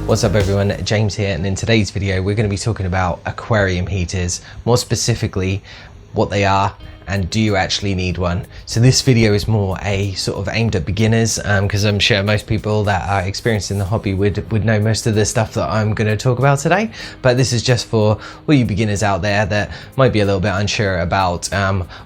What's up everyone, James here, and in today's video we're going to be talking about aquarium heaters, more specifically what they are and do you actually need one. So this video is more a sort of aimed at beginners because I'm sure most people that are experienced in the hobby would know most of the stuff that I'm going to talk about today, but this is just for all you beginners out there that might be a little bit unsure about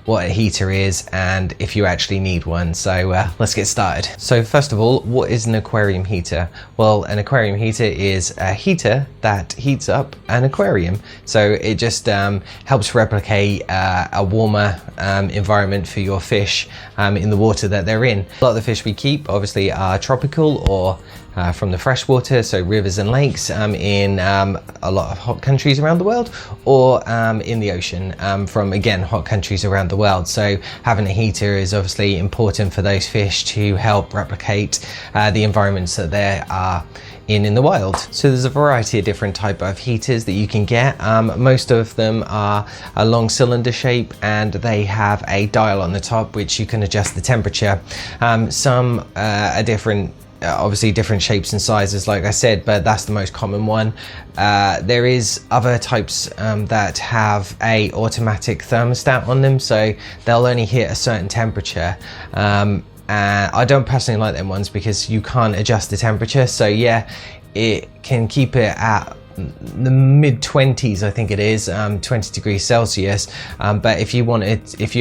what a heater is and if you actually need one. So let's get started. So first of all, what is an aquarium heater? Well, an aquarium heater is a heater that heats up an aquarium. So it just helps replicate a warmer environment for your fish in the water that they're in. A lot of the fish we keep obviously are tropical or from the freshwater, so rivers and lakes in a lot of hot countries around the world, or in the ocean from, again, hot countries around the world. So having a heater is obviously important for those fish to help replicate the environments that they are in the wild. So there's a variety of different type of heaters that you can get. Most of them are a long cylinder shape and they have a dial on the top which you can adjust the temperature. Some are different, obviously different shapes and sizes like I said, but that's the most common one. There is other types that have a automatic thermostat on them, so they'll only hit a certain temperature. I don't personally like them ones because you can't adjust the temperature, so yeah, it can keep it at the mid-20s, I think it is, 20 degrees Celsius, but if you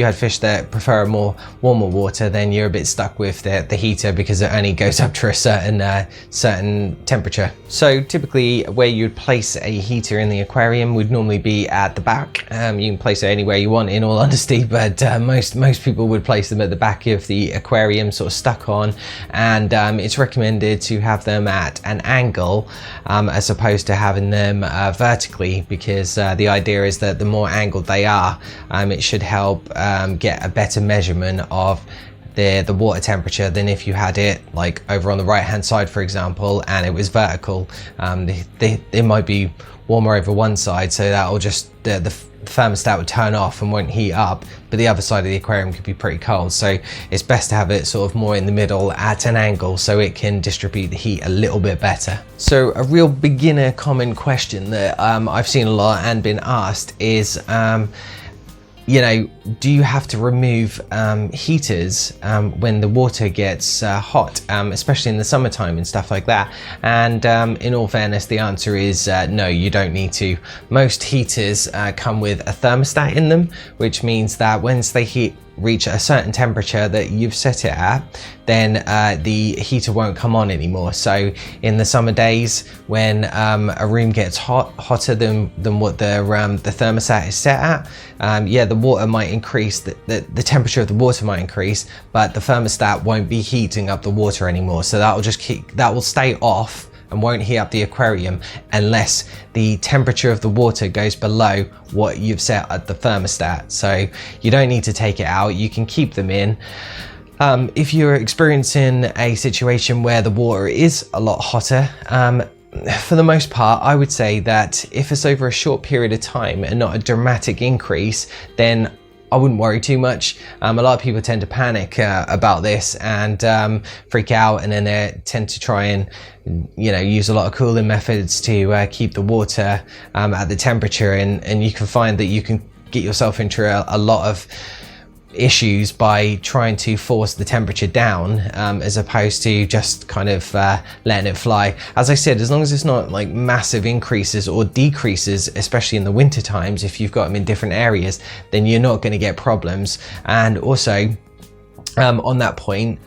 had fish that prefer more warmer water, then you're a bit stuck with the heater because it only goes up to a certain temperature. So typically where you'd place a heater in the aquarium would normally be at the back. You can place it anywhere you want, in all honesty, but most people would place them at the back of the aquarium, sort of stuck on, and it's recommended to have them at an angle as opposed to having them vertically, because the idea is that the more angled they are, it should help get a better measurement of the water temperature than if you had it like over on the right hand side, for example, and it was vertical. It might be warmer over one side, so that'll just the thermostat would turn off and won't heat up, but the other side of the aquarium could be pretty cold. So it's best to have it sort of more in the middle at an angle so it can distribute the heat a little bit better. So a real beginner common question that I've seen a lot and been asked is you know, do you have to remove heaters when the water gets hot, especially in the summertime and stuff like that? And in all fairness, the answer is no, you don't need to. Most heaters come with a thermostat in them, which means that once they reach a certain temperature that you've set it at, then the heater won't come on anymore. So in the summer days when a room gets hotter than what the thermostat is set at, yeah, the water might increase, the temperature of the water might increase, but the thermostat won't be heating up the water anymore. So that will stay off and won't heat up the aquarium unless the temperature of the water goes below what you've set at the thermostat. So you don't need to take it out, you can keep them in. If you're experiencing a situation where the water is a lot hotter, for the most part, I would say that if it's over a short period of time and not a dramatic increase, then I wouldn't worry too much. A lot of people tend to panic about this and freak out, and then they tend to try and, you know, use a lot of cooling methods to keep the water at the temperature, and you can find that you can get yourself into a lot of issues by trying to force the temperature down as opposed to just kind of letting it fly. As I said, as long as it's not like massive increases or decreases, especially in the winter times, if you've got them in different areas, then you're not going to get problems. And also on that point,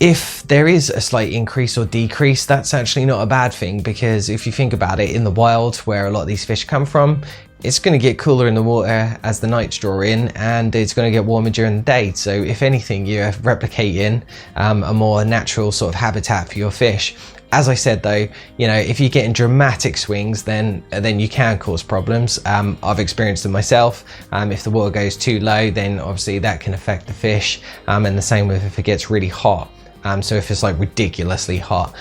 if there is a slight increase or decrease, that's actually not a bad thing, because if you think about it, in the wild where a lot of these fish come from, it's going to get cooler in the water as the nights draw in, and it's going to get warmer during the day. So if anything, you're replicating a more natural sort of habitat for your fish. As I said though, you know, if you're getting dramatic swings, then you can cause problems. I've experienced them myself. If the water goes too low, then obviously that can affect the fish, and the same with if it gets really hot. So if it's like ridiculously hot,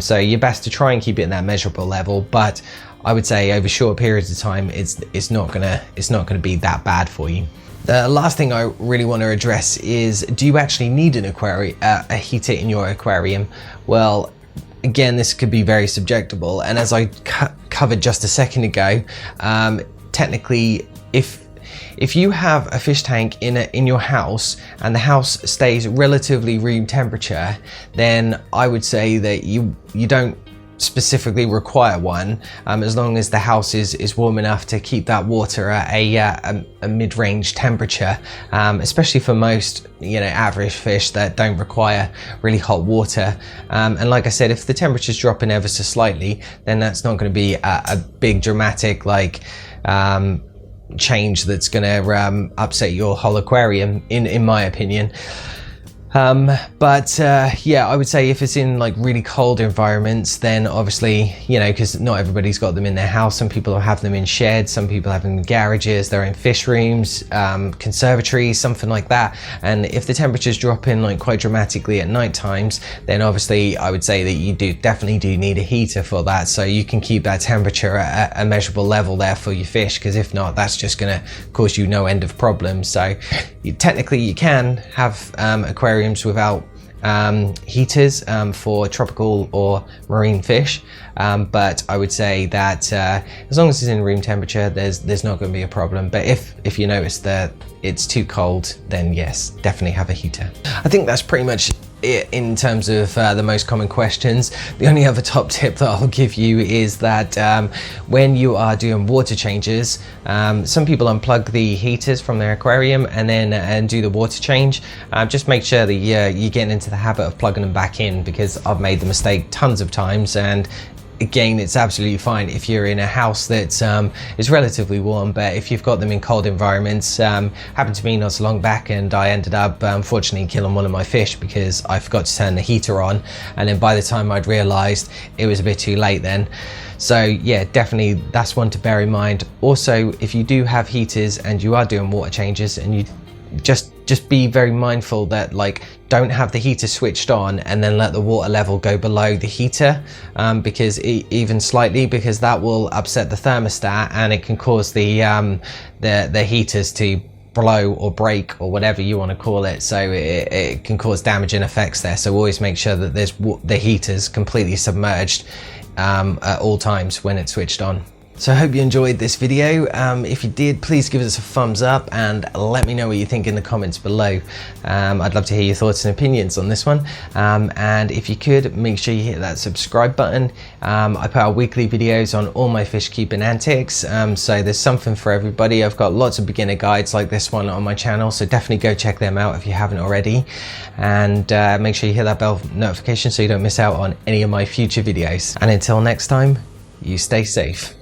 so you're best to try and keep it in that measurable level, but I would say over short periods of time, it's not gonna be that bad for you. The last thing I really want to address is, do you actually need an a heater in your aquarium? Well, again, this could be very subjectable, and as I covered just a second ago, technically if you have a fish tank in your house and the house stays relatively room temperature, then I would say that you don't specifically require one, as long as the house is warm enough to keep that water at a mid-range temperature, especially for most average fish that don't require really hot water. And like I said, if the temperature's dropping ever so slightly, then that's not going to be a big dramatic change that's going to upset your whole aquarium, in my opinion. Yeah, I would say if it's in like really cold environments, then obviously, because not everybody's got them in their house. Some people have them in sheds, some people have them in garages, they're in fish rooms, conservatories, something like that. And if the temperatures drop in like quite dramatically at night times, then obviously I would say that you definitely do need a heater for that, so you can keep that temperature at a measurable level there for your fish, because if not, that's just going to cause you no end of problems. So technically you can have aquariums without heaters for tropical or marine fish, but I would say that as long as it's in room temperature, there's not going to be a problem. But if you notice that it's too cold, then yes, definitely have a heater. I think that's pretty much it in terms of the most common questions. The only other top tip that I'll give you is that when you are doing water changes, some people unplug the heaters from their aquarium and do the water change. Just make sure that you're getting into the habit of plugging them back in, because I've made the mistake tons of times, and again, it's absolutely fine if you're in a house that's is relatively warm. But if you've got them in cold environments, happened to me not so long back, and I ended up unfortunately killing one of my fish because I forgot to turn the heater on, and then by the time I'd realized, it was a bit too late then. So yeah, definitely that's one to bear in mind. Also, if you do have heaters and you are doing water changes, and you just be very mindful that don't have the heater switched on and then let the water level go below the heater, because even slightly, because that will upset the thermostat and it can cause the heaters to blow or break or whatever you want to call it. So it can cause damaging effects there. So always make sure that the heater's completely submerged at all times when it's switched on. So I hope you enjoyed this video. If you did, please give us a thumbs up and let me know what you think in the comments below. I'd love to hear your thoughts and opinions on this one. And if you could, make sure you hit that subscribe button. I put out weekly videos on all my fish keeping antics, so there's something for everybody. I've got lots of beginner guides like this one on my channel, so definitely go check them out if you haven't already. And make sure you hit that bell notification so you don't miss out on any of my future videos. And until next time, you stay safe.